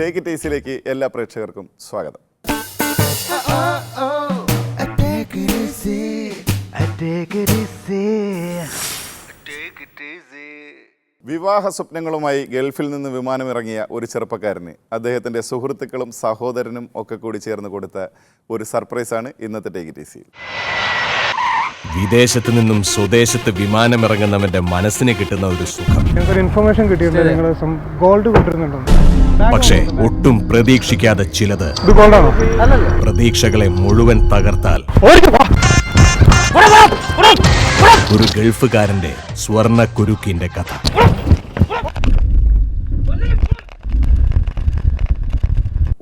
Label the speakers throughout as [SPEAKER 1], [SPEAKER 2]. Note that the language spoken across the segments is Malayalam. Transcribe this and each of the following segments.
[SPEAKER 1] ടേക്ക് ഇറ്റ് ഈസിയിലേക്ക് എല്ലാ പ്രേക്ഷകർക്കും സ്വാഗതം. വിവാഹ സ്വപ്നങ്ങളുമായി ഗൾഫിൽ നിന്ന് വിമാനമിറങ്ങിയ ഒരു ചെറുപ്പക്കാരന് അദ്ദേഹത്തിൻ്റെ സുഹൃത്തുക്കളും സഹോദരനും ഒക്കെ കൂടി ചേർന്ന് കൊടുത്ത ഒരു സർപ്രൈസാണ് ഇന്നത്തെ ടേക്ക് ഇറ്റ് ഈസിയിൽ.
[SPEAKER 2] വിദേശത്ത് നിന്നും സ്വദേശത്ത് വിമാനമിറങ്ങുന്നവന്റെ മനസ്സിന് കിട്ടുന്ന ഒരു സുഖം.
[SPEAKER 3] ഇൻഫർമേഷൻ കിട്ടിയിട്ടുണ്ട്, നിങ്ങൾ ഗോൾഡ് കൊണ്ടിരുന്നുണ്ടോ?
[SPEAKER 2] പക്ഷേ ഒട്ടും പ്രതീക്ഷിക്കാതെ ചിലത് പ്രതീക്ഷകളെ മുഴുവൻ തകർത്താൽ ഒരു ഗൾഫുകാരന്റെ സ്വർണ്ണ കുരുക്കിന്റെ കഥ.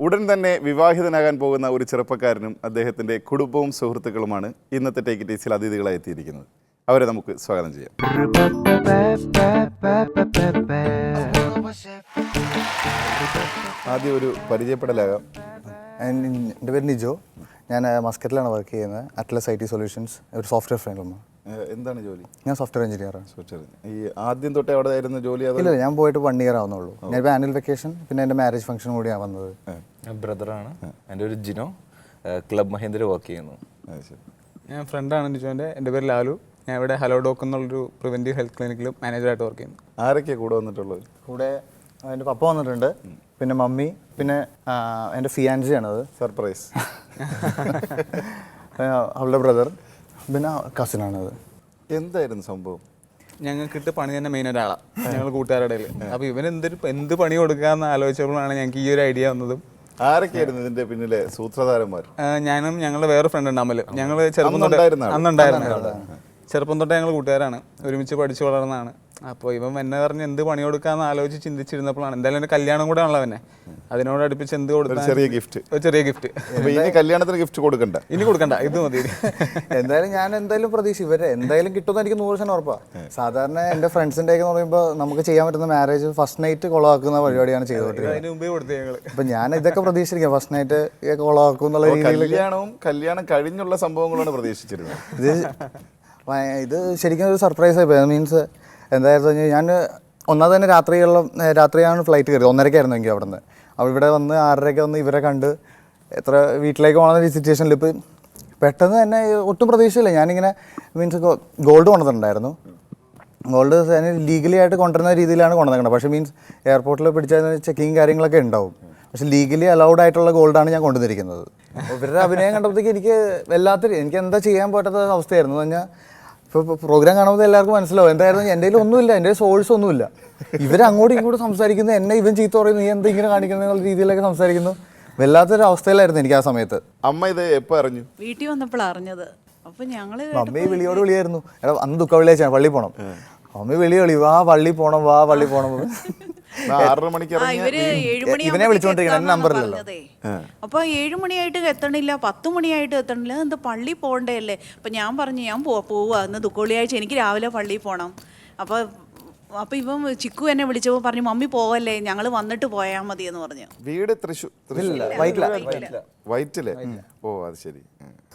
[SPEAKER 1] ഉടൻ തന്നെ വിവാഹിതനാകാൻ പോകുന്ന ഒരു ചെറുപ്പക്കാരനും അദ്ദേഹത്തിൻ്റെ കുടുംബവും സുഹൃത്തുക്കളുമാണ് ഇന്നത്തെ ടേക്ക് ഇറ്റ് ഈസിൽ അതിഥികളായി എത്തിയിരിക്കുന്നത്. അവരെ നമുക്ക് സ്വാഗതം ചെയ്യാം. ആദ്യം ഒരു പരിചയപ്പെടലാകാം.
[SPEAKER 4] എൻ്റെ പേര് നിജോ. ഞാൻ മസ്കറ്റിലാണ് വർക്ക് ചെയ്യുന്നത്. അറ്റ്ലസ് IT സൊല്യൂഷൻസ്, ഒരു സോഫ്റ്റ്വെയർ ഫേമാണ്.
[SPEAKER 1] എന്താണ് ജോലി?
[SPEAKER 4] ഞാൻ സോഫ്റ്റ്വെയർ എഞ്ചിനീയറാണ്.
[SPEAKER 1] ഈ ആദ്യം തൊട്ടേ അവിടെ ആയിരുന്നു ജോലി?
[SPEAKER 4] ഇല്ല, ഞാൻ പോയിട്ട് 1 ഇയർ ആവുന്നുള്ളൂ. ഞാനിപ്പോൾ ആനുവൽ വെക്കേഷൻ പിന്നെ എൻ്റെ മാരേജ് ഫംഗ്ഷൻ കൂടിയാണ് വന്നത്.
[SPEAKER 5] ഞാൻ ബ്രദറാണ്. എൻ്റെ ഒരു ജിനോ, ക്ലബ് മഹേന്ദ്ര വർക്ക് ചെയ്യുന്നു.
[SPEAKER 3] ഞാൻ ഫ്രണ്ടാണ് നിജോൻ്റെ. എൻ്റെ പേര് ലാലു. ഞാൻ ഇവിടെ ഹലോ ഡോക്ക് എന്നുള്ളൊരു പ്രിവെൻറ്റീവ് ഹെൽത്ത് ക്ലിനിക്കിലും മാനേജറായിട്ട് വർക്ക് ചെയ്യുന്നു.
[SPEAKER 1] ആരൊക്കെയാണ് കൂടെ വന്നിട്ടുള്ളത്?
[SPEAKER 4] കൂടെ എൻ്റെ പപ്പ വന്നിട്ടുണ്ട്, പിന്നെ മമ്മി, പിന്നെ എൻ്റെ ഫിയാൻസിയാണത്.
[SPEAKER 1] സർപ്രൈസ്.
[SPEAKER 4] അവളുടെ ബ്രദർ, പിന്നെ കസിനാണത്.
[SPEAKER 1] എന്തായിരുന്നു സംഭവം?
[SPEAKER 3] ഞങ്ങൾക്കിട്ട് പണി തന്നെ മെയിൻ ഒരാളാണ് ഞങ്ങൾ കൂട്ടുകാരുടെ ഇടയിൽ. അപ്പോൾ ഇവൻ എന്ത് പണി കൊടുക്കാമെന്ന് ആലോചിച്ചപ്പോഴാണ് ഞങ്ങൾക്ക് ഈ ഒരു ഐഡിയ വന്നതും.
[SPEAKER 1] ആരൊക്കെയായിരുന്നു ഇതിന്റെ പിന്നിലെ സൂത്രധാരന്മാർ?
[SPEAKER 3] ഞാനും ഞങ്ങളുടെ വേറെ ഫ്രണ്ട് ഉണ്ട് അമൽ. ഞങ്ങൾ ചെറുപ്പം തൊട്ടേ ഞങ്ങൾ കൂട്ടുകാരാണ്, ഒരുമിച്ച് പഠിച്ചു വളർന്നതാണ്. അപ്പോൾ ഇവൻ എന്നെ പറഞ്ഞ് എന്ത് പണി കൊടുക്കാമെന്ന് ആലോചിച്ച് ചിന്തിച്ചിരുന്നപ്പോഴാണ് എന്തായാലും എൻ്റെ കല്യാണം കൂടെ ആണല്ലോ അവനെ, അതിനോട് അടുപ്പിച്ച് എന്ത് കൊടുക്കാം,
[SPEAKER 1] ചെറിയ ഗിഫ്റ്റ്. ഇനി കല്യാണത്തിന് ഗിഫ്റ്റ് കൊടുക്കണ്ട,
[SPEAKER 3] ഇനി കൊടുക്കണ്ട, ഇത് മതി.
[SPEAKER 4] എന്തായാലും ഞാൻ എന്തായാലും പ്രതീക്ഷ ഇവരെ എന്തായാലും കിട്ടുമെന്ന് എനിക്ക് 100% ഉറപ്പാണ്. സാധാരണ എൻ്റെ ഫ്രണ്ട്സിൻ്റെ ഒക്കെ എന്ന് പറയുമ്പോൾ നമുക്ക് ചെയ്യാൻ പറ്റുന്ന മാരേജ് ഫസ്റ്റ് നൈറ്റ് കൊളാക്കുന്ന പരിപാടിയാണ് ചെയ്തോണ്ടിരിക്കുന്നത്. അപ്പം ഞാൻ ഇതൊക്കെ പ്രതീക്ഷിച്ചിരിക്കാം, ഫസ്റ്റ് നൈറ്റ് കൊളാക്കും എന്നുള്ള രീതിയിൽ.
[SPEAKER 1] കല്യാണം കഴിഞ്ഞുള്ള സംഭവങ്ങളാണ് പ്രതീക്ഷിച്ചിരുന്നത്.
[SPEAKER 4] ഇത് ശരിക്കും ഒരു സർപ്രൈസ് ആയി. മീൻസ് എന്തായിരുന്നു, ഞാൻ ഒന്നാമത് തന്നെ രാത്രിയാണ് ഫ്ലൈറ്റ് കയറിയത്. 1:30 എനിക്ക് അവിടെ നിന്ന്. അപ്പോൾ ഇവിടെ വന്ന് 6:30 വന്ന് ഇവരെ കണ്ട് എത്ര വീട്ടിലേക്ക് പോകുന്ന ഒരു സിറ്റുവേഷനിൽ ഇപ്പോൾ പെട്ടെന്ന് തന്നെ ഒട്ടും പ്രതീക്ഷയില്ല. ഞാനിങ്ങനെ മീൻസ് ഗോൾഡ് കൊണ്ടുവന്നിട്ടുണ്ടായിരുന്നു. ഗോൾഡ് ലീഗലി ആയിട്ട് കൊണ്ടുവരുന്ന രീതിയിലാണ് കൊണ്ടുവന്നത്. പക്ഷേ മീൻസ് എയർപോർട്ടിൽ പിടിച്ച ചെക്കിങ് കാര്യങ്ങളൊക്കെ ഉണ്ടാവും. പക്ഷേ ലീഗലി അലൗഡ് ആയിട്ടുള്ള ഗോൾഡാണ് ഞാൻ കൊണ്ടുവന്നിരിക്കുന്നത്. ഇവരുടെ അഭിനയം കണ്ടപ്പോഴത്തേക്ക് എനിക്ക് എന്താ ചെയ്യാൻ പറ്റാത്ത അവസ്ഥയായിരുന്നു. എന്ന് പറഞ്ഞാൽ ഇപ്പോൾ പ്രോഗ്രാം കാണുമ്പോൾ എല്ലാവർക്കും മനസ്സിലാവും എന്തായിരുന്നു. എൻ്റെ കയ്യിൽ ഒന്നുമില്ല, എൻ്റെ സോഴ്സ് ഒന്നുമില്ല. ഇവരങ്ങോട്ടും ഇങ്ങോട്ടും സംസാരിക്കുന്നു, എന്നെ ഇവൻ ചീത്ത പറയുന്നു, നീ എന്താ ഇങ്ങനെ കാണിക്കുന്ന എന്നുള്ള രീതിയിലൊക്കെ സംസാരിക്കുന്നു. വല്ലാത്തൊരു അവസ്ഥയിലായിരുന്നു എനിക്ക് ആ സമയത്ത്.
[SPEAKER 1] അമ്മ ഇത് എപ്പോൾ അറിഞ്ഞു?
[SPEAKER 6] വീട്ടിൽ വന്നപ്പോഴാണ് അറിഞ്ഞത്. അപ്പോൾ ഞങ്ങൾ
[SPEAKER 4] മമ്മി വിളിയായിരുന്നു. എടാ അന്ന് ദുഃഖ വെള്ളിയാഴ്ചയാണ്, പള്ളി പോകണം. മമ്മി വിളി വാ പള്ളി പോകണം, വാ പള്ളി പോകണം.
[SPEAKER 1] 6:30 മണിക്ക്
[SPEAKER 4] ഇവനെ വിളിച്ചോണ്ടിരിക്കണം, നമ്പറില്ലല്ലോ.
[SPEAKER 6] അപ്പൊ 7 മണിയായിട്ട് എത്തണില്ല, 10 മണിയായിട്ട് എത്തണില്ല. എന്താ പള്ളി പോകണ്ടേ അല്ലേ? അപ്പൊ ഞാൻ പറഞ്ഞു ഞാൻ പോവാ, ഇന്ന് ദുഃഖവെള്ളിയാഴ്ച, എനിക്ക് രാവിലെ പള്ളിയിൽ പോകണം. അപ്പൊ ഇവൻ ചിക്കു എന്നെ വിളിച്ചപ്പോൾ പറഞ്ഞു മമ്മി പോവല്ലേ, ഞങ്ങൾ വന്നിട്ട് പോയാൽ മതി എന്ന് പറഞ്ഞു.
[SPEAKER 1] വീട് തൃശ്ശൂർ വൈറ്റിലെ. ഓ അത് ശരി.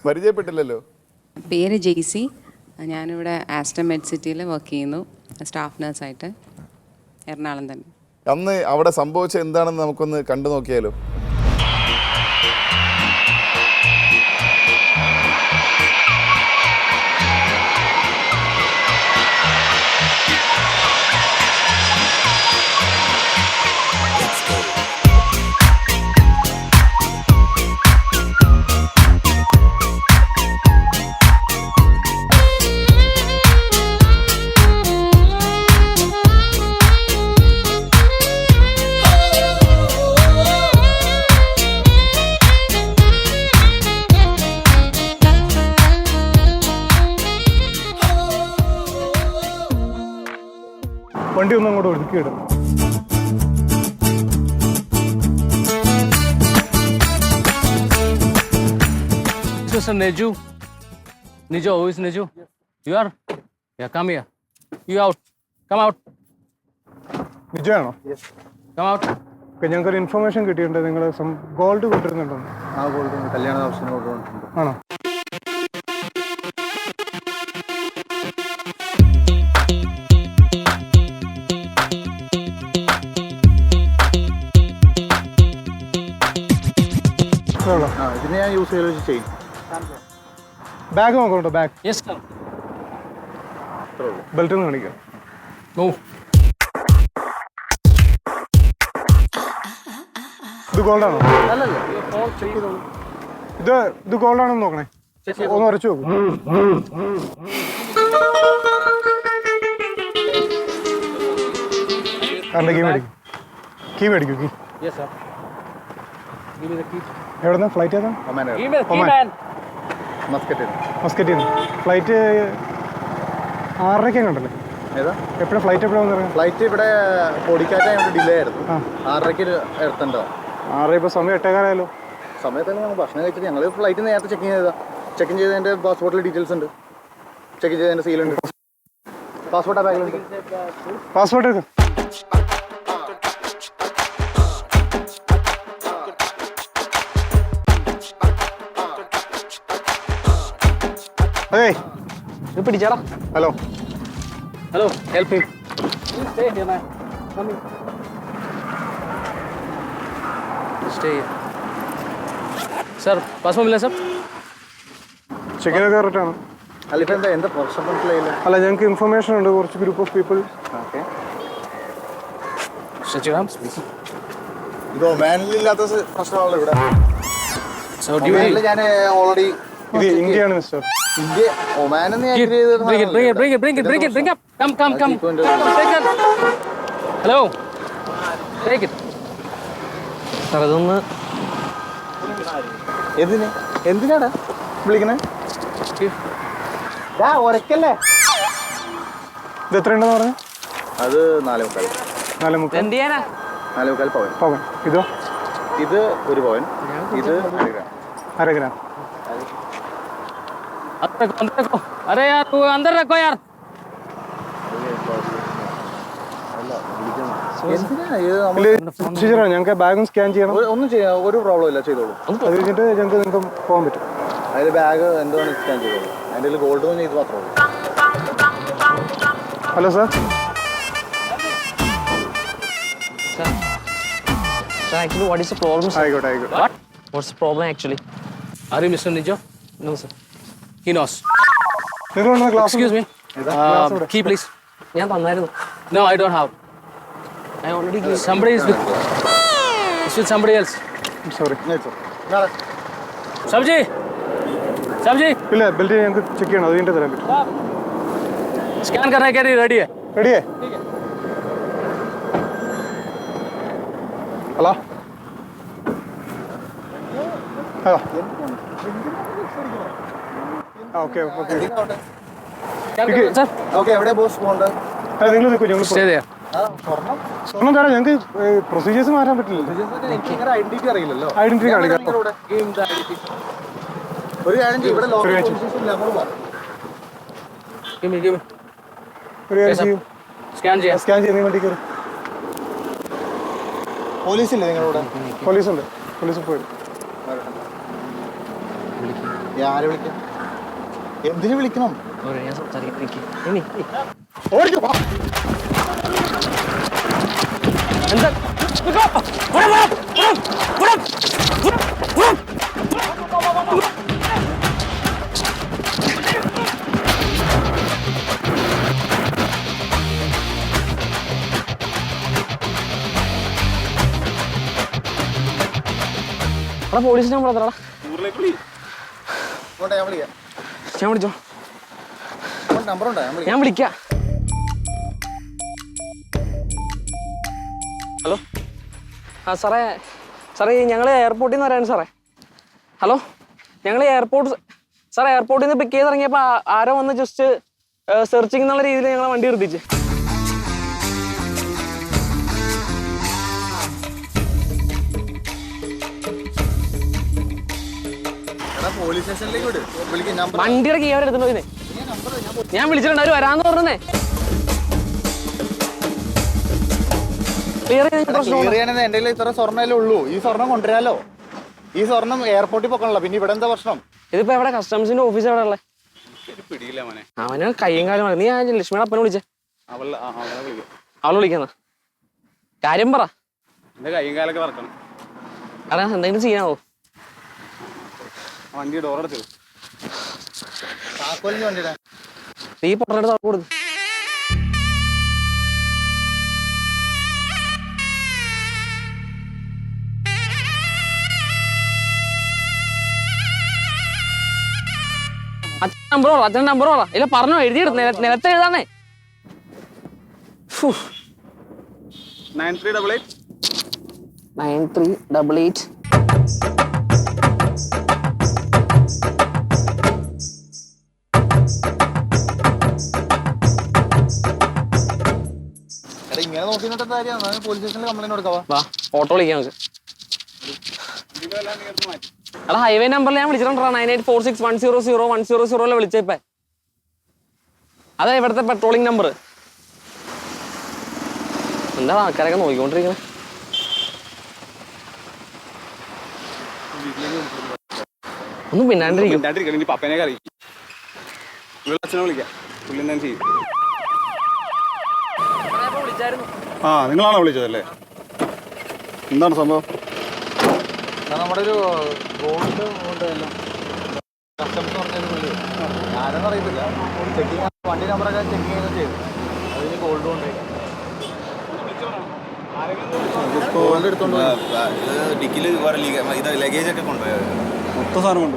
[SPEAKER 1] പരിചയപ്പെട്ടില്ലല്ലോ.
[SPEAKER 7] പേര് ജെയ്സി. ഞാനിവിടെ ആസ്റ്റർ മെഡ് സിറ്റിയിൽ വർക്ക് ചെയ്യുന്നു, സ്റ്റാഫ് നഴ്സായിട്ട്, എറണാകുളം തന്നെ.
[SPEAKER 1] അന്ന് അവിടെ സംഭവിച്ചത് എന്താണെന്ന് നമുക്കൊന്ന് കണ്ടു നോക്കിയാലോ?
[SPEAKER 3] വണ്ടി ഒന്നും അങ്ങോട്ട് ഒതുക്കിയിടും.
[SPEAKER 8] Neju, who is Neju? You are? Yeah, come here. You out. Come out.
[SPEAKER 3] നിജമാണോ?
[SPEAKER 8] Come out.
[SPEAKER 3] ഞങ്ങൾക്കൊരു ഇൻഫർമേഷൻ കിട്ടിയിട്ടുണ്ട്, നിങ്ങൾ ഗോൾഡ് കൊണ്ടിരുന്നുണ്ടോ?
[SPEAKER 4] ആ ഗോൾഡ് കല്യാണ ആവശ്യത്തിന് കൊണ്ടുവന്നിട്ടുണ്ട്.
[SPEAKER 3] ആണോ?
[SPEAKER 4] യൂസ് ചെയ്ത് ചെയ്യും.
[SPEAKER 9] ബാഗ് നോക്കണ്ടോ? Bag
[SPEAKER 8] Yes, sir.
[SPEAKER 9] ബെൽറ്റ് ഒന്ന് കാണിക്കാം.
[SPEAKER 8] Move.
[SPEAKER 9] ഇത് ഗോൾഡാണോ?
[SPEAKER 8] അല്ലല്ല, ഫോൺ ചെക്ക് ചെയ്തോളൂ.
[SPEAKER 9] ഇത് ഗോൾഡാണെന്ന് നോക്കണേ. ഒന്ന് ഉരച്ചു നോക്കും. കണ്ട കീ മേടിക്കും. Key
[SPEAKER 8] Yes, sir. Give me the key.
[SPEAKER 9] എവിടെന്നാ ഫ്ലൈറ്റ് ഏതാ?
[SPEAKER 8] Give me the key, man.
[SPEAKER 9] മസ്കറ്റിൽ നിന്ന്. ഫ്ലൈറ്റ് 6:30 കണ്ടല്ലേ?
[SPEAKER 4] ഏതാ
[SPEAKER 9] എപ്പോഴാണ് ഫ്ലൈറ്റ്? എപ്പോഴാണ് ഇറങ്ങുക?
[SPEAKER 4] ഫ്ലൈറ്റ് ഇവിടെ പൊടിക്കാറ്റായിട്ട് ഡിലേ ആയിരുന്നു. 6:30 എത്തേണ്ടതാണ്.
[SPEAKER 9] 6 ഇപ്പോൾ സമയം 8:15
[SPEAKER 4] സമയത്താണ് ഞങ്ങൾ ഭക്ഷണം കഴിച്ചിട്ട് ഞങ്ങൾ ഫ്ലൈറ്റ് നേരത്തെ ചെക്കിങ് ചെയ്തതാ. ചെക്കിങ് ചെയ്തതിൻ്റെ പാസ്പോർട്ടിൽ ഡീറ്റെയിൽസ് ഉണ്ട്. ചെക്ക് ചെയ്തതിൻ്റെ സീലുണ്ട്. പാസ്പോർട്ട് ആ ബാഗിലുണ്ട്.
[SPEAKER 9] പാസ്പോർട്ട് എടുക്കാം. അതെ
[SPEAKER 8] പിടിച്ചാടാ.
[SPEAKER 9] Hello.
[SPEAKER 8] Hello, help him. Stay here, man. Come here. Stay here. Sir, passport मिला sir?
[SPEAKER 9] ചെക്കിനൊക്കെ കറക്റ്റാണ്.
[SPEAKER 4] അല്ല ഇപ്പം എന്താ പ്രശ്നം മനസ്സിലായില്ല.
[SPEAKER 9] അല്ല ഞങ്ങൾക്ക് ഇൻഫർമേഷൻ ഉണ്ട്. കുറച്ച് group of people.
[SPEAKER 4] Okay.
[SPEAKER 8] Stretch your arms, please.
[SPEAKER 4] ഇത് ഒമാനിലില്ലാത്ത പ്രശ്നമാണല്ലോ ഇവിടെ.
[SPEAKER 8] So, do you
[SPEAKER 4] ഒമാനിൽ ഞാൻ ഓൾറെഡി
[SPEAKER 9] ഇത് ഇന്ത്യയാണ് മിസ്റ്റർ.
[SPEAKER 4] ഇന്ത്യ ഒമാനെന്ന് ഞാൻ
[SPEAKER 8] bring it up. Come. Take it. Hello. Take it. Sir, ഇതൊന്ന്
[SPEAKER 4] എന്തിനാടാ വിളിക്കണേ? ഒരക്കല്ലേ?
[SPEAKER 9] ഇത് എത്രയുണ്ടെന്ന് പറഞ്ഞു?
[SPEAKER 4] അത് 4.25.
[SPEAKER 9] 4.25.
[SPEAKER 8] എന്ത് ചെയ്യാനാ?
[SPEAKER 4] 4.25 പവൻ.
[SPEAKER 9] പവൻ. ഇതോ?
[SPEAKER 4] ഇത് 1 പവൻ. ഇത് 1 ഗ്രാം.
[SPEAKER 9] 1/2 ഗ്രാം.
[SPEAKER 8] अंदर रखो. अरे यार तू अंदर रखो यार.
[SPEAKER 4] എന്തിനാ ഇത്
[SPEAKER 9] പ്രൊസീജിയറാണ്. ഞങ്ങൾക്ക് ബാഗും സ്കാൻ ചെയ്യണം.
[SPEAKER 4] ഒന്നും ചെയ്യാം, ഒരു പ്രോബ്ലം ഇല്ല, ചെയ്തോളൂ.
[SPEAKER 9] അത് കഴിഞ്ഞിട്ട് ഞങ്ങൾക്ക് നിങ്ങൾക്ക് പോകാൻ പറ്റും.
[SPEAKER 4] അതിൽ ബാഗ് എന്താണ് സ്കാൻ ചെയ്തോളൂ. അതിൻ്റെ ഗോൾഡ് ഒന്ന് ചെയ്ത് മാത്രമേ ഉള്ളൂ.
[SPEAKER 9] Hello sir.
[SPEAKER 8] Sir, actually, what is the problem, sir?
[SPEAKER 9] ആയിക്കോട്ടെ.
[SPEAKER 8] What? What's the problem actually? Are you Mr. Nijo? No, sir. He knows.
[SPEAKER 9] നിങ്ങൾ കൊണ്ടുവന്ന class.
[SPEAKER 8] Excuse me. Key, please. No, I don't have. I already gave. Somebody is with. It's with somebody else.
[SPEAKER 9] Sorry.
[SPEAKER 8] Sabji.
[SPEAKER 9] ഇല്ല, ബെൽറ്റ് ഞങ്ങൾക്ക് ചെക്ക് ചെയ്യണം. അത് കഴിഞ്ഞിട്ട് തരാൻ പറ്റും.
[SPEAKER 8] Scan करने के लिए ready है.
[SPEAKER 9] റെഡിയേ? ഹലോ. ഓക്കെ.
[SPEAKER 8] Sir.
[SPEAKER 4] ഓക്കെ, എവിടെയാ ബോസ് പോകേണ്ടത്?
[SPEAKER 9] നിങ്ങൾ നിൽക്കും. ഞങ്ങൾ
[SPEAKER 8] Stay there.
[SPEAKER 9] സ്വർണ്ണം തരാം. ഞങ്ങൾക്ക് പ്രൊസീജിയേഴ്സ് മാറ്റാൻ പറ്റില്ല.
[SPEAKER 4] എനിക്ക് നിങ്ങളുടെ ഐഡന്റിറ്റി അറിയില്ലല്ലോ.
[SPEAKER 9] ഐഡന്റിറ്റി കാണിക്കാം.
[SPEAKER 8] Give him the identity.
[SPEAKER 4] ഒരു കാര്യം ചെയ്യും, ഇവിടെ ലോക്കൽ
[SPEAKER 9] ഒരു കാര്യം
[SPEAKER 4] പോലീസ് ഇല്ല, അങ്ങോട്ട് പോവാം.
[SPEAKER 8] Give me.
[SPEAKER 9] ഒരു കാര്യം ചെയ്യും.
[SPEAKER 8] Scan ചെയ്യാം.
[SPEAKER 9] സ്കാൻ ചെയ്യുന്ന വണ്ടി കയറി.
[SPEAKER 4] പോലീസ് ഇല്ലേ നിങ്ങളുടെ?
[SPEAKER 9] പോലീസുണ്ട്. പോലീസ് പോയി.
[SPEAKER 4] ആരെ വിളിക്കാം? എന്തിനു വിളിക്കണം?
[SPEAKER 8] ഞാൻ സംസാരിക്കാം. എന്താ? പോലീസ് നമ്പർ എത്രടാ?
[SPEAKER 4] ഇങ്ങോട്ട് ഞാൻ വിളിക്കാം.
[SPEAKER 8] ഞാൻ വിളിച്ചോ.
[SPEAKER 4] നമ്പർ ഉണ്ടോ?
[SPEAKER 8] ഞാൻ വിളിക്കാം. ഹലോ. സാറേ ഞങ്ങൾ എയർപോർട്ടിൽ നിന്ന് വരാണ് സാറേ. ഹലോ, ഞങ്ങൾ എയർപോർട്ടിൽ നിന്ന് പിക്ക് ചെയ്ത് ഇറങ്ങിയപ്പോൾ ആരോ വന്ന് ജസ്റ്റ് സെർച്ചിങ് എന്നുള്ള രീതിയിൽ ഞങ്ങളെ വണ്ടി നിർത്തിച്ച്.
[SPEAKER 4] പോലീസ് സ്റ്റേഷനിലേക്ക് വിട്. വിളിക്കാം. നമ്പർ
[SPEAKER 8] വണ്ടിയുടെ കീ അവരെടുത്തിട്ടോ ഇതിനെ? ഞാൻ വിളിച്ചിട്ടുണ്ട്, അവർ വരാന്ന് പറഞ്ഞേ. ക്ലിയർ
[SPEAKER 4] ചെയ്യാനെന്ന് എൻ്റെ കയ്യിൽ ഇത്ര സ്വർണ്ണമല്ലേ ഉള്ളൂ. ഈ സ്വർണം കൊണ്ടുവരാലോ. ഈ സ്വർണം എയർപോർട്ടിൽ പൊക്കണല്ലോ. പിന്നെ ഇവിടെ എന്താ പ്രശ്നം?
[SPEAKER 8] ഇതിപ്പോ എവിടെ കസ്റ്റംസിന്റെ ഓഫീസ് എവിടെ ഉള്ളത്? അവന് കയ്യും കാലും നീ ആ ലക്ഷ്മിയുടെ അപ്പനെ വിളിച്ചേ. അവളെ വിളിക്കുന്ന കാര്യം പറ.
[SPEAKER 3] എന്റെ കയ്യും കാലൊക്കെ വറക്കണം.
[SPEAKER 8] അതാ എന്തെങ്കിലും ചെയ്യാവോ?
[SPEAKER 9] വണ്ടി ഡോർ അടച്ചത്.
[SPEAKER 4] താക്കോലിന് വണ്ടിയുടെ
[SPEAKER 8] നീ പൊട്ടനെടുത്ത് അവിടെ കൊടുത്തു. അച്ഛൻ നമ്പർ പറ. ഇല്ല പറഞ്ഞോ, എഴുതിയെടുത്ത് നിലത്ത് എഴുതാനേ.
[SPEAKER 9] 9388.
[SPEAKER 8] 9388.
[SPEAKER 4] എടാ ഇങ്ങനെ നോക്കി നിന്നിട്ട് കാര്യമാണ്. പോലീസ് സ്റ്റേഷനിൽ കംപ്ലൈന്റ് കൊടുക്കാവാ.
[SPEAKER 8] വാ ഓട്ടോ വിളിക്കാം നമുക്ക്. എടാ ഹൈവേ നമ്പറിൽ ഞാൻ വിളിച്ചിട്ടുണ്ടാ 9846100100 വിളിച്ചേപ്പേ. അതാ ഇവിടുത്തെ പെട്രോളിംഗ് നമ്പർ. എന്താണ് ആൾക്കാരൊക്കെ നോക്കിക്കൊണ്ടിരിക്കണേ? ഒന്നും പിന്നാണ്ടിരിക്കും.
[SPEAKER 9] ഇനി പപ്പനെ അറിയിക്കും. അച്ഛനെ വിളിക്കാം. പുള്ളി എന്തായാലും ചെയ്യും. ആ നിങ്ങളാണോ വിളിച്ചതല്ലേ? എന്താണ് സംഭവം?
[SPEAKER 4] നമ്മുടെ ഒരു ഗോൾഡ് ഉണ്ടല്ലോ, കസ്റ്റംസ് പറഞ്ഞത് ഞാനെന്ന് അറിയത്തില്ല. ചെക്കിങ് വണ്ടി നമ്പറൊക്കെ ചെക്കിങ് ചെയ്തു. അതിന് ഗോൾഡ് കൊണ്ട് ഗോൾഡ് എടുത്തോണ്ട്
[SPEAKER 5] ഡിക്കില് ലഗേജ് ഒക്കെ കൊണ്ടുപോയത്.
[SPEAKER 9] മൊത്തം സാധനം കൊണ്ട്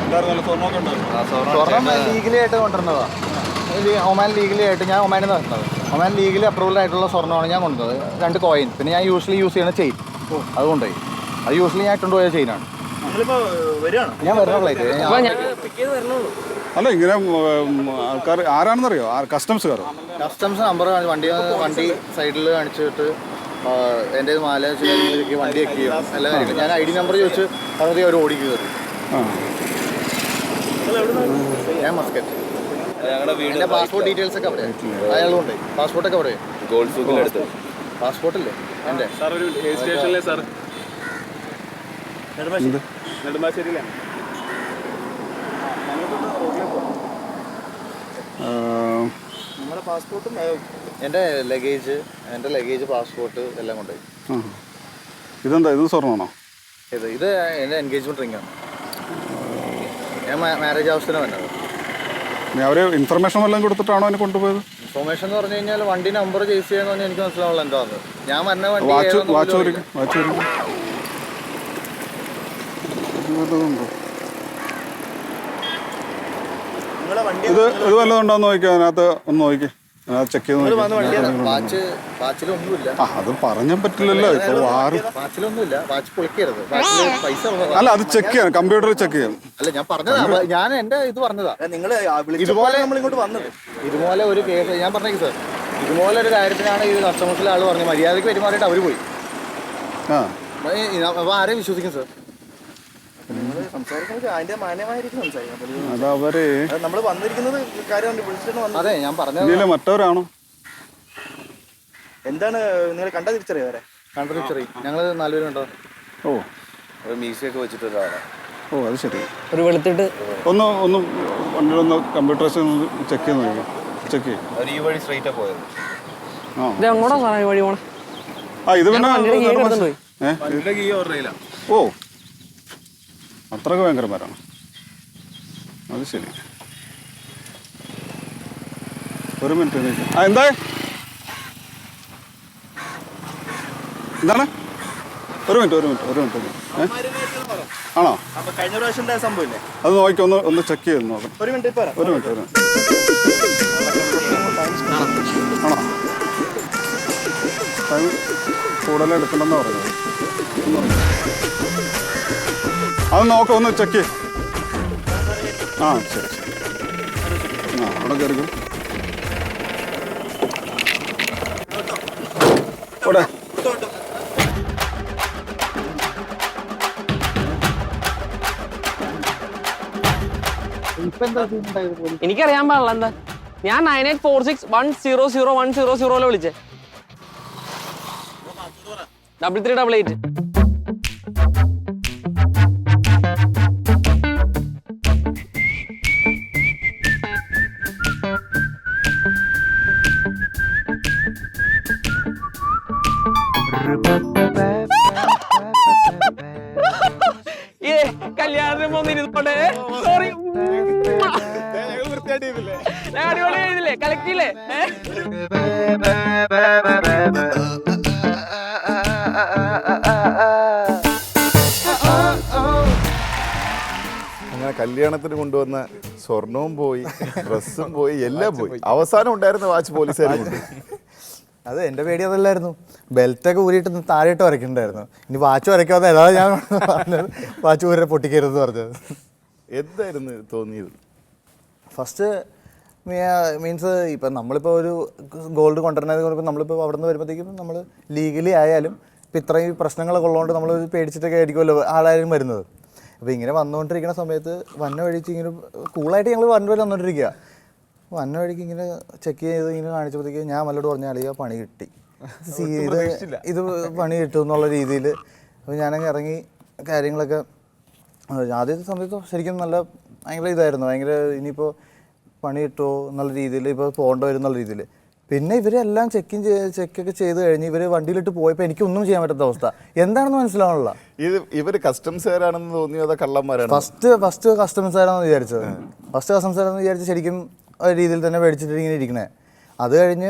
[SPEAKER 9] എന്തായിരുന്നു? സ്വർണ്ണമൊക്കെ ഉണ്ടായിരുന്നു.
[SPEAKER 4] സ്വർണം ലീഗലി ആയിട്ട് കൊണ്ടുവരുന്നതാണ്. ഒമാൻ ലീഗലി ആയിട്ട് ഞാൻ ഒമാനിൽ നിന്ന് വരുന്നത്. ഒമാൻ ലീഗലി അപ്രൂവൽ ആയിട്ടുള്ള സ്വർണ്ണമാണ് ഞാൻ കൊണ്ടുവന്നത്. 2 കോയിൻ. പിന്നെ ഞാൻ യൂഷ്വലി യൂസ് ചെയ്യുന്ന ചെയിൻ, അത് കൊണ്ടുപോയി. അത് യൂഷ്വലി ഞാൻ ഇട്ടുകൊണ്ട് പോയ ചെയിനാണ്. ഞാൻ വരുന്ന ഫ്ലൈറ്റ്
[SPEAKER 8] അപ്പൊ ഞാൻ പിക്ക് ചെയ്ത് വരണുള്ളൂ.
[SPEAKER 9] അല്ല ഇങ്ങനെ ആൾക്കാർ ആരാണെന്നറിയോ? കസ്റ്റംസുകാരോ?
[SPEAKER 4] കസ്റ്റംസ് നമ്പർ വണ്ടി സൈഡിൽ കാണിച്ചിട്ട് എൻ്റെ മാല ശരിയാക്കി വണ്ടി ഒക്കെ ചെയ്യും എല്ലാ കാര്യങ്ങളും. ഞാൻ ID നമ്പർ ചോദിച്ച് അവർക്ക് അവർ ഓടിക്ക് കയറി. ഞാൻ മസ്കറ്റ്. എൻ്റെ പാസ്പോർട്ട് ഡീറ്റെയിൽസ് ഒക്കെ അവിടെ അയാളുണ്ട്. പാസ്പോർട്ടൊക്കെ അവിടെ
[SPEAKER 5] ഗോൾഡ് സൂക്കിലെടുത്ത്.
[SPEAKER 4] പാസ്പോർട്ടില്ലേ എൻ്റെ?
[SPEAKER 9] സ്റ്റേഷനിലെ സാർ നെടുമ്പാശ്ശേരിയിലാണ്.
[SPEAKER 4] നമ്മുടെ പാസ്പോർട്ടും എൻ്റെ ലഗേജ് പാസ്പോർട്ട് എല്ലാം കൊണ്ടുപോയി.
[SPEAKER 9] ഇതെന്താ? ഇത് സ്വർണ്ണമാണോ?
[SPEAKER 4] ഇത് എൻ്റെ എൻഗേജ്മെൻറ്റ് റിങ്ങാണ്. ഞാൻ മാരേജ് ആവശ്യത്തിന് വന്നത്.
[SPEAKER 9] അവർ ഇൻഫർമേഷൻ വല്ലതും കൊടുത്തിട്ടാണോ അതിനെ കൊണ്ടുപോയത്?
[SPEAKER 4] ഇൻഫോർമേഷൻ എന്ന് പറഞ്ഞു കഴിഞ്ഞാൽ വണ്ടി നമ്പർ ചേസ് ചെയ്യാന്ന് പറഞ്ഞാൽ എനിക്ക് മനസ്സിലാവുള്ളൂ എന്താന്ന്. ഞാൻ പറഞ്ഞ വണ്ടി
[SPEAKER 9] വാച്ച്
[SPEAKER 4] ഏതാണെന്ന്
[SPEAKER 9] വാച്ച്
[SPEAKER 4] പോലും
[SPEAKER 9] വരിക വാച്ച് വരിക ഇത് വല്ലതും ഉണ്ടോന്ന് നോക്കിയോ? അതിനകത്ത് ഒന്ന് നോക്കി, ചെക്ക് ചെയ്ത്
[SPEAKER 4] വാച്ചിലൊന്നുമില്ല.
[SPEAKER 9] അത് പറയാൻ പറ്റില്ലല്ലോ. ഇപ്പോൾ
[SPEAKER 4] വാച്ചിലൊന്നുമില്ല. വാച്ച് പൊളിക്കരുത്. വാച്ചിൽ പൈസ
[SPEAKER 9] അല്ല, അത് ചെക്ക് ചെയ്യാം, കമ്പ്യൂട്ടറിൽ ചെക്ക് ചെയ്യാം.
[SPEAKER 4] അല്ല ഞാൻ പറഞ്ഞതാ, ഞാൻ എൻ്റെ ഇത് പറഞ്ഞതാ. ഇതുപോലെ നമ്മളിങ്ങോട്ട് വന്നത് ഇതുപോലെ ഒരു കേസ് ഞാൻ പറഞ്ഞേക്ക് സാർ. ഇതുപോലെ ഒരു കാര്യത്തിനാണ് ഈ കസ്റ്റമേഴ്സിലെ ആൾ പറഞ്ഞു മര്യാദയ്ക്ക് പെരുമാറിയിട്ട് അവർ പോയി.
[SPEAKER 9] ആ
[SPEAKER 4] അപ്പോൾ ആരെയും വിശ്വസിക്കും സാർ?
[SPEAKER 9] അതവര്
[SPEAKER 4] അതെ ഞാൻ പറഞ്ഞത്.
[SPEAKER 9] ഇതിലെ മറ്റവരാണോ?
[SPEAKER 10] എന്താണ് നിങ്ങൾ കണ്ട തിരിച്ചറിയാവരെ?
[SPEAKER 4] കണ്ടറിച്ചറി ഞങ്ങൾ 4 പേരുണ്ടോ?
[SPEAKER 9] ഓ
[SPEAKER 5] മ്യൂസിയൊക്കെ വെച്ചിട്ട് ഒരാളാണ്.
[SPEAKER 9] ഓ അത് ശരി.
[SPEAKER 8] ഒരു വെളുത്തിട്ട്
[SPEAKER 9] ഒന്ന് വണ്ടിയിലൊന്ന് കമ്പ്യൂട്ടറൈസ് ചെക്ക് ചെയ്ത് നോക്കി. ചെക്ക് ചെയ്യും.
[SPEAKER 5] അവർ ഈ വഴി സ്ട്രൈറ്റാ പോയത്.
[SPEAKER 9] ആ
[SPEAKER 8] ഇത് എങ്ങോട്ടാ സാറേ വഴി പോണേ?
[SPEAKER 9] ആ ഇത് പിന്നെ ഓ അത്രക്ക് ഭയങ്കരമാരാണ്. അത് ശരി. ഒരു മിനിറ്റ്. ആ എന്താ എന്താണ്? ഒരു മിനിറ്റ് ആണോ?
[SPEAKER 10] കഴിഞ്ഞ പ്രാവശ്യം സംഭവമില്ലേ?
[SPEAKER 9] അത് നോക്കി ഒന്ന് ചെക്ക് ചെയ്ത് നോക്കാം.
[SPEAKER 10] ഒരു മിനിറ്റ്
[SPEAKER 9] ആണോ? ടൈം കൂടുതൽ എടുക്കണമെന്ന് പറഞ്ഞത്. അത് നോക്കാം, ഒന്ന് ചെക്ക് ചെയ്യും. ആ ശരി. ആ അവിടെ കയറിക്കും. ഇവിടെ
[SPEAKER 8] എനിക്കറിയാൻ പാടില്ല എന്താ. ഞാൻ 9846100100 വിളിച്ചേ. 3388. കല്യാണത്തിന് വരുമ്പോ ഒന്ന് ഇരുന്നോട്ടെ. സോറി. ഞാൻ അടിപൊളി എഴുതില്ലേ, കലക്കിയില്ലേ?
[SPEAKER 1] അങ്ങനെ കല്യാണത്തിന് കൊണ്ടുവന്ന സ്വർണവും പോയി, ഡ്രസ്സും പോയി, എല്ലാം പോയി. അവസാനം ഉണ്ടായിരുന്ന വാച്ച് പോലീസുകാർ കൊണ്ടുപോയി.
[SPEAKER 4] അത് എൻ്റെ പേടി അതല്ലായിരുന്നു. ബെൽറ്റൊക്കെ ഊരിയിട്ട് താഴെയിട്ട് വരയ്ക്കണ്ടായിരുന്നു. ഇനി വാച്ച് വരയ്ക്കാതെ ഏതാ ഞാൻ പറഞ്ഞത്, വാച്ച് ഊരെ പൊട്ടിക്കരുതെന്ന് പറഞ്ഞത്.
[SPEAKER 1] എന്തായിരുന്നു തോന്നിയത്?
[SPEAKER 4] ഫസ്റ്റ് മീൻസ് ഇപ്പം നമ്മളിപ്പോൾ ഒരു ഗോൾഡ് കൊണ്ടുവരുന്നത് നമ്മളിപ്പോൾ അവിടെ നിന്ന് വരുമ്പോഴത്തേക്കും നമ്മൾ ലീഗലി ആയാലും ഇപ്പം ഇത്രയും പ്രശ്നങ്ങളൊക്കെ ഉള്ളതുകൊണ്ട് നമ്മൾ പേടിച്ചിട്ടൊക്കെ ആയിരിക്കുമല്ലോ ആളായാലും വരുന്നത്. അപ്പോൾ ഇങ്ങനെ വന്നുകൊണ്ടിരിക്കുന്ന സമയത്ത് വന്ന വഴിക്ക് ഇങ്ങനെ കൂളായിട്ട് ഞങ്ങൾ വന്ന വഴി വന്നുകൊണ്ടിരിക്കുക. വന്ന വഴിക്ക് ഇങ്ങനെ ചെക്ക് ചെയ്ത് ഇങ്ങനെ കാണിച്ചപ്പോഴത്തേക്ക് ഞാൻ മല്ലോട് പറഞ്ഞ അളിയ പണി കിട്ടി, ഇത് പണി കിട്ടും എന്നുള്ള രീതിയിൽ. അപ്പോൾ ഞാനങ്ങ് ഇറങ്ങി കാര്യങ്ങളൊക്കെ ആദ്യത്തെ സമയത്ത് ശരിക്കും നല്ല ഭയങ്കര ഇതായിരുന്നു, ഭയങ്കര ഇനിയിപ്പോൾ പണി കിട്ടുമോ എന്നുള്ള രീതിയിൽ, ഇപ്പോൾ പോകേണ്ട വരും എന്നുള്ള രീതിയിൽ. പിന്നെ ഇവരെല്ലാം ചെക്കൊക്കെ ചെയ്ത് കഴിഞ്ഞ് ഇവർ വണ്ടിയിലിട്ട് പോയപ്പോൾ എനിക്കൊന്നും ചെയ്യാൻ പറ്റാത്ത അവസ്ഥ. എന്താണെന്ന് മനസ്സിലാവണില്ല.
[SPEAKER 1] ഇവർ കസ്റ്റംസുകാരാണെന്ന് തോന്നിയോ അതോ കള്ളന്മാരാണ്?
[SPEAKER 4] ഫസ്റ്റ് കസ്റ്റംസുകാരാണെന്ന് വിചാരിച്ചത്. ഫസ്റ്റ് കസ്റ്റംസുകാരാണെന്ന് വിചാരിച്ച് ശരിക്കും ഒരു രീതിയിൽ തന്നെ മേടിച്ചിട്ട് ഇങ്ങനെ ഇരിക്കണേ. അത് കഴിഞ്ഞ്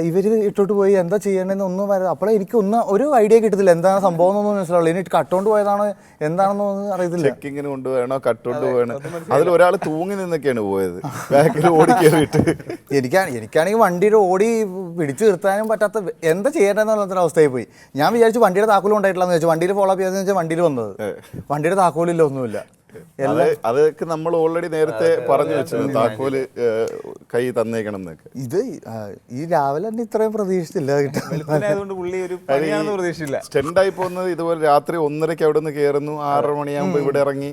[SPEAKER 4] ഇവർ ഇട്ടോട്ട് പോയി എന്താ ചെയ്യേണ്ടതെന്ന് ഒന്നും പറയാം. അപ്പോഴേ എനിക്കൊന്നും ഒരു ഐഡിയ കിട്ടത്തില്ല എന്താണ് സംഭവം എന്നൊന്നും മനസ്സിലാവുള്ളൂ. ഇനി കട്ടുകൊണ്ട് പോയതാണോ എന്താണെന്നൊന്നും അറിയത്തില്ല.
[SPEAKER 1] ചെക്കിങ്ങിന് കൊണ്ടുപോയണോ കട്ടുകൊണ്ട് പോയണോ? അതിൽ ഒരാൾ തൂങ്ങി നിന്നൊക്കെയാണ് പോയത്, ബാക്കിൽ ഓടി കയറിയിട്ട്.
[SPEAKER 4] എനിക്കാണെങ്കിൽ വണ്ടിയുടെ ഓടി പിടിച്ചു നിർത്താനും പറ്റാത്ത എന്താ ചെയ്യേണ്ടതെന്നുള്ള അവസ്ഥയായി പോയി. ഞാൻ വിചാരിച്ചു വണ്ടിയുടെ താക്കോലും ഉണ്ടായിട്ടില്ലെന്ന് വെച്ചാൽ വണ്ടിയിൽ ഫോളോ അപ്പ് ചെയ്യാന്ന് വെച്ചാൽ വണ്ടിയിൽ വന്നത്, വണ്ടിയുടെ താക്കോലില്ല, ഒന്നുമില്ല.
[SPEAKER 1] അതൊക്കെ നമ്മൾ ഓൾറെഡി നേരത്തെ പറഞ്ഞു വെച്ചത്, താക്കോല് കൈ തന്നേക്കണം എന്നൊക്കെ.
[SPEAKER 4] ഇത് ഈ രാവിലെ തന്നെ ഇത്രയും പ്രതീക്ഷിച്ചില്ല
[SPEAKER 3] പ്രതീക്ഷയില്ല.
[SPEAKER 1] സ്റ്റെൻഡായി പോകുന്നത് ഇതുപോലെ രാത്രി 1:30 അവിടെ നിന്ന് കയറുന്നു, 6:30 മണിയാകുമ്പോൾ ഇവിടെ ഇറങ്ങി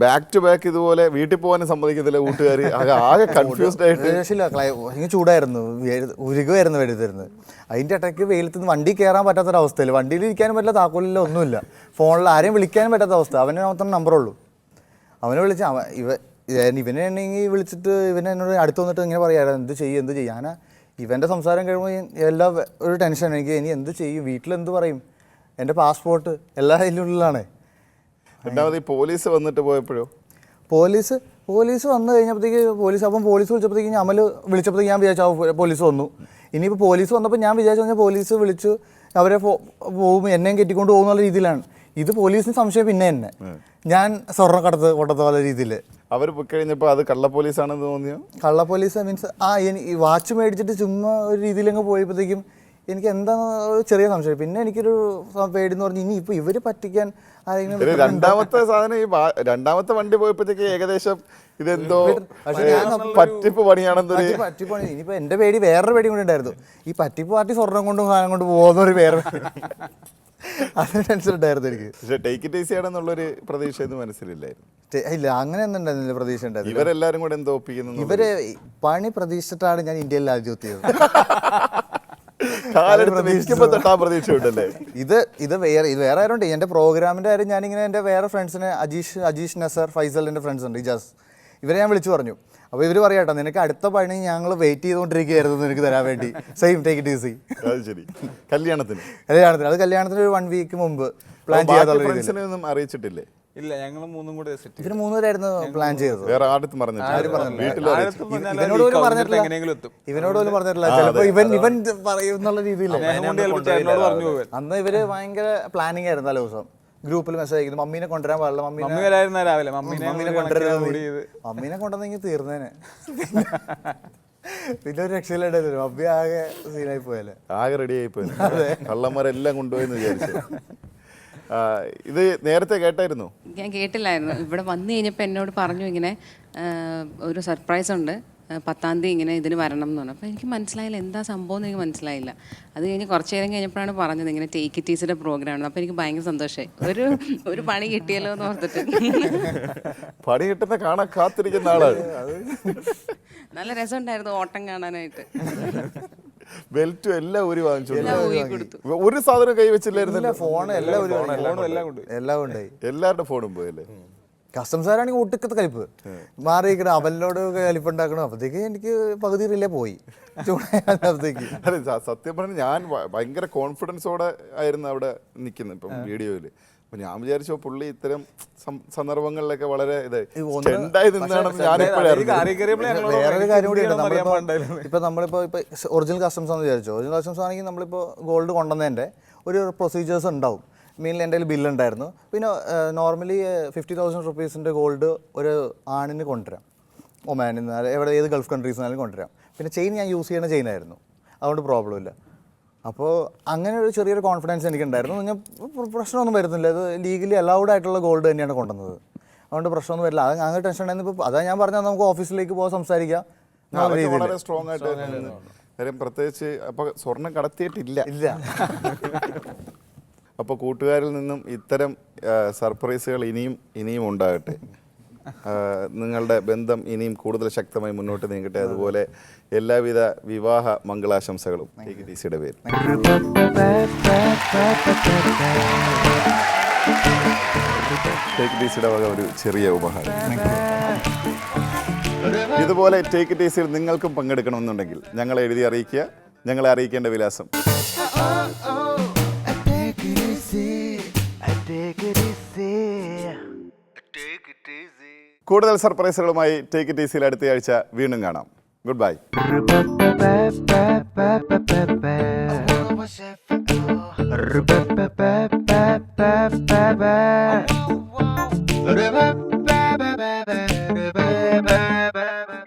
[SPEAKER 1] ബാക്ക് ടു ബാക്ക് ഇതുപോലെ വീട്ടിൽ പോകാനും സമ്മതിക്കത്തില്ല കൂട്ടുകാർ. ആകെ കൺഫ്യൂസ്ഡ് ആയിട്ട്
[SPEAKER 4] ഭയങ്കര ചൂടായിരുന്നു, ഉരുകുമായിരുന്നു വരുന്നത്. അതിൻ്റെ ഇടയ്ക്ക് വെയിലത്ത് നിന്ന് വണ്ടി കയറാൻ പറ്റാത്തൊരവസ്ഥയില്ല, വണ്ടിയിൽ ഇരിക്കാനും പറ്റില്ല, താക്കോലില്ല, ഒന്നുമില്ല. ഫോണിൽ ആരെയും വിളിക്കാനും പറ്റാത്ത അവസ്ഥ. അവന് മാത്രം നമ്പറുള്ളൂ. അവനെ വിളിച്ച് ഇവനെ ആണെങ്കിൽ വിളിച്ചിട്ട് ഇവനെ എന്നോട് അടുത്ത് വന്നിട്ട് ഇങ്ങനെ പറയാമായിരുന്നു എന്ത് ചെയ്യും. ഞാൻ ഇവൻ്റെ സംസാരം കഴിയുമ്പോൾ എല്ലാം ഒരു ടെൻഷൻ. എനിക്ക് ഇനി എന്ത് ചെയ്യും, വീട്ടിലെന്ത് പറയും, എൻ്റെ പാസ്പോർട്ട് എല്ലാം അതിനുള്ളിലാണ്.
[SPEAKER 1] രണ്ടാമത് ഈ പോലീസ് വന്നിട്ട് പോയപ്പോഴോ?
[SPEAKER 4] പോലീസ് വന്നു കഴിഞ്ഞപ്പോഴത്തേക്ക് പോലീസ് വിളിച്ചപ്പോഴത്തേക്ക് അമൽ വിളിച്ചപ്പോഴത്തേക്ക് ഞാൻ വിചാരിച്ചു പോലീസ് വന്നു. ഇനിയിപ്പോൾ പോലീസ് വന്നപ്പോൾ ഞാൻ വിചാരിച്ചു പോലീസ് വിളിച്ചു അവരെ പോകും, എന്നെയും കെട്ടിക്കൊണ്ട് പോകുന്നുള്ള രീതിയിലാണ്. ഇത് പോലീസിന് സംശയം പിന്നെ തന്നെ ഞാൻ സ്വർണ്ണക്കടത്ത് കൊണ്ടത്തെ പോലെ രീതിയിൽ.
[SPEAKER 1] അവർ പോയി കഴിഞ്ഞപ്പോൾ അത് കള്ള പോലീസാണെന്ന് തോന്നിയോ?
[SPEAKER 4] കള്ള പോലീസ് മീൻസ് ഈ വാച്ച് മേടിച്ചിട്ട് ചുമ്മാ ഒരു രീതിയിലങ്ങ് പോയപ്പോഴത്തേക്കും എനിക്ക് എന്താണെന്ന് ഒരു ചെറിയ സംശയം. പിന്നെ എനിക്കൊരു പേടി എന്ന് പറഞ്ഞാൽ ഇനി ഇപ്പോൾ ഇവർ പറ്റിക്കാൻ ആരെങ്കിലും.
[SPEAKER 1] രണ്ടാമത്തെ വണ്ടി പോയപ്പോഴത്തേക്ക് ഏകദേശം ഇതെന്തോ പറ്റിപ്പ് പണിയാണെന്നൊരു
[SPEAKER 4] പറ്റിപ്പണി. ഇനിയിപ്പോൾ എൻ്റെ പേടി വേറൊരു പേടി കൂടി ഉണ്ടായിരുന്നു, ഈ പറ്റിപ്പ് പാർട്ടി സ്വർണം കൊണ്ടും സാധനം കൊണ്ട് പോകുന്നൊരു വേറെ അത് ടെൻഷൻ ഉണ്ടായിരുന്നു എനിക്ക്.
[SPEAKER 1] പക്ഷേ ടേക്ക് ഇറ്റ് ഈസി ആണെന്നുള്ളൊരു പ്രതീക്ഷ ഒന്നും മനസ്സിലില്ലായിരുന്നു.
[SPEAKER 4] ഇല്ല, അങ്ങനെ ഒന്നും ഉണ്ടായിരുന്നില്ല, പ്രതീക്ഷ ഉണ്ടായിരുന്നു.
[SPEAKER 1] ഇവരെല്ലാരും കൂടെ എന്തോ ഒപ്പിക്കുന്നു.
[SPEAKER 4] ഇവര് പണി പ്രതീക്ഷിച്ചിട്ടാണ് ഞാൻ ഇന്ത്യയിൽ ആദ്യം എത്തിയത്. ഇത് വേറെ ആരുണ്ട്. എൻ്റെ പ്രോഗ്രാമിൻ്റെ കാര്യം ഞാനിങ്ങനെ എൻ്റെ വേറെ ഫ്രണ്ട്സിനെ അജീഷ് നസർ, ഫൈസൽ, എൻ്റെ ഫ്രണ്ട്സ് ഉണ്ട്, ഇജാസ്, ഇവരെ ഞാൻ വിളിച്ചു പറഞ്ഞു. അപ്പോൾ ഇവർ പറയാട്ടോ നിനക്ക് അടുത്ത പണി ഞങ്ങൾ വെയിറ്റ് ചെയ്തുകൊണ്ടിരിക്കുകയായിരുന്നു നിനക്ക് തരാൻ വേണ്ടി, സെയിം ടേക്ക് ഇറ്റ് ഈസി.
[SPEAKER 1] ശരി, കല്യാണത്തിന്
[SPEAKER 4] അത് കല്യാണത്തിന് ഒരു 1 വീക്ക് മുമ്പ് പ്ലാൻ ചെയ്യാതൊന്നും
[SPEAKER 1] അറിയിച്ചിട്ടില്ലേ?
[SPEAKER 3] ഇല്ല, ഞങ്ങൾ മൂന്നും കൂടെ
[SPEAKER 4] ഇവര് 3 പേരായിരുന്നു പ്ലാൻ ചെയ്തത്.
[SPEAKER 1] വേറെ ആരും പറഞ്ഞിട്ടില്ല.
[SPEAKER 4] ഇവനോട് പോലും പറഞ്ഞിട്ടില്ല. ചിലപ്പോ ഇവൻ പറയുന്നുള്ള രീതിയിൽ അന്ന് ഇവര് ഭയങ്കര പ്ലാനിങ് ആയിരുന്നു. തലേ ദിവസം ഗ്രൂപ്പിൽ മെസ്സേജ് അയക്കുന്നു, മമ്മീനെ കൊണ്ടുവരാൻ പാടില്ല, മമ്മീനെ കൊണ്ടുവന്നെങ്കിൽ തീർന്നേനെ. പിന്നെ ഒരു രക്ഷയിലുണ്ടായിരുന്നു, മമ്മി ആകെ സീനായി പോയല്ലേ,
[SPEAKER 1] ആകെ റെഡി ആയി പോയത്. കള്ളന്മാരെല്ലാം കൊണ്ടുപോയെന്ന് വിചാരിച്ചു. ഇത് നേരത്തെ കേട്ടായിരുന്നു?
[SPEAKER 7] ഞാൻ കേട്ടില്ലായിരുന്നു. ഇവിടെ വന്നു കഴിഞ്ഞപ്പോൾ എന്നോട് പറഞ്ഞു ഇങ്ങനെ ഒരു സർപ്രൈസ് ഉണ്ട്, 10-ാം തീയതി ഇങ്ങനെ ഇതിന് വരണം എന്ന് പറഞ്ഞു. അപ്പോൾ എനിക്ക് മനസ്സിലായില്ല എന്താ സംഭവം എന്ന് എനിക്ക് മനസ്സിലായില്ല. അത് കഴിഞ്ഞ് കുറച്ച് നേരം കഴിഞ്ഞപ്പോഴാണ് പറഞ്ഞത് ഇങ്ങനെ ടേക്ക് ഇറ്റ് ഈസിയുടെ പ്രോഗ്രാമാണ്. അപ്പോൾ എനിക്ക് ഭയങ്കര സന്തോഷമായി, ഒരു പണി കിട്ടിയല്ലോ എന്ന് ഓർത്തിട്ട്.
[SPEAKER 1] പണി കിട്ടുന്ന കാണാൻ കാത്തിരിക്കുന്ന ആളാണ്.
[SPEAKER 7] നല്ല രസമുണ്ടായിരുന്നു ഓട്ടം കാണാനായിട്ട്.
[SPEAKER 1] ബെൽറ്റും എല്ലാം ഊരി വാങ്ങിച്ചു, ഒരു സാധനം കൈവച്ചില്ലായിരുന്നല്ലോ.
[SPEAKER 4] ഫോൺ എല്ലാം ഉണ്ടായി,
[SPEAKER 1] എല്ലാവരുടെ ഫോണും പോയല്ലേ.
[SPEAKER 4] കസ്റ്റംസുകാരാണെങ്കിൽ ഒട്ടുക്കത്തെ കലിപ്പ് മാറിയിരിക്കണം, അവനോട് കലിപ്പുണ്ടാക്കണം. അപ്പോഴത്തേക്ക് എനിക്ക് പകുതി റിലേ പോയി ചൂടായപ്പോഴത്തേക്ക്.
[SPEAKER 1] അതെ, സത്യം പറഞ്ഞാൽ ഞാൻ ഭയങ്കര കോൺഫിഡൻസോടെ ആയിരുന്നു അവിടെ നിൽക്കുന്നത്. ഇപ്പം വീഡിയോയിൽ അപ്പൊ ഞാൻ വിചാരിച്ചു പുള്ളി ഇത്തരം സന്ദർഭങ്ങളിലൊക്കെ വളരെ സ്റ്റണ്ടായി നിന്നാണെന്ന് ഞാനിപ്പോഴായിരുന്നു.
[SPEAKER 4] വേറൊരു കാര്യം കൂടിയുണ്ട്. നമ്മളിപ്പോൾ ഒറിജിനൽ കസ്റ്റംസ് ആണെന്ന് വിചാരിച്ചു. ഒറിജിനൽ കസ്റ്റംസ് ആണെങ്കിൽ നമ്മളിപ്പോൾ ഗോൾഡ് കൊണ്ടുവന്നതിൻ്റെ ഒരു പ്രൊസീജിയേഴ്സ് ഉണ്ടാവും. മീനിൽ എൻ്റെ കയ്യിൽ ബില്ലുണ്ടായിരുന്നു. പിന്നെ നോർമലി 50,000 റുപ്പീസിൻ്റെ ഗോൾഡ് ഒരു ആണിന് കൊണ്ടുവരാം, ഒമാനിൽ നിന്ന് ഏത് ഗൾഫ് കൺട്രീസിൽ നിന്നാലും കൊണ്ടുവരാം. പിന്നെ ചെയിൻ ഞാൻ യൂസ് ചെയ്യുന്ന ചെയിനായിരുന്നു, അതുകൊണ്ട് പ്രോബ്ലം ഇല്ല. അപ്പോൾ അങ്ങനെ ഒരു ചെറിയൊരു കോൺഫിഡൻസ് എനിക്കുണ്ടായിരുന്നു. ഞാൻ പ്രശ്നമൊന്നും വരുന്നില്ല, ഇത് ലീഗലി അലൗഡ് ആയിട്ടുള്ള ഗോൾഡ് തന്നെയാണ് കൊണ്ടുവന്നത്, അതുകൊണ്ട് പ്രശ്നമൊന്നും വരില്ല. അത് അങ്ങനെ ടെൻഷൻ ഉണ്ടായിരുന്നു. ഇപ്പോൾ അതാ ഞാൻ പറഞ്ഞാൽ നമുക്ക് ഓഫീസിലേക്ക് പോകാൻ സംസാരിക്കാം.
[SPEAKER 1] വളരെ സ്ട്രോങ് ആയിട്ട് കാര്യം പ്രത്യേകിച്ച് അപ്പോൾ സ്വർണം കടത്തിയിട്ടില്ല. അപ്പോൾ കൂട്ടുകാരിൽ നിന്നും ഇത്തരം സർപ്രൈസുകൾ ഇനിയും ഉണ്ടാകട്ടെ. നിങ്ങളുടെ ബന്ധം ഇനിയും കൂടുതൽ ശക്തമായി മുന്നോട്ട് നീങ്ങട്ടെ. അതുപോലെ എല്ലാവിധ വിവാഹ മംഗളാശംസകളും TKTCയുടെ പേരിൽ. TKTCയുടെ വക ഒരു ചെറിയ ഉപഹാരം. ഇതുപോലെ TKTCയിൽ നിങ്ങൾക്കും പങ്കെടുക്കണമെന്നുണ്ടെങ്കിൽ ഞങ്ങളെ എഴുതി അറിയിക്കുക. ഞങ്ങളെ അറിയിക്കേണ്ട വിലാസം കൂടുതൽ സർപ്രൈസുകളുമായി TKTCയിൽ അടുത്തയാഴ്ച വീണ്ടും കാണാം. Good bye.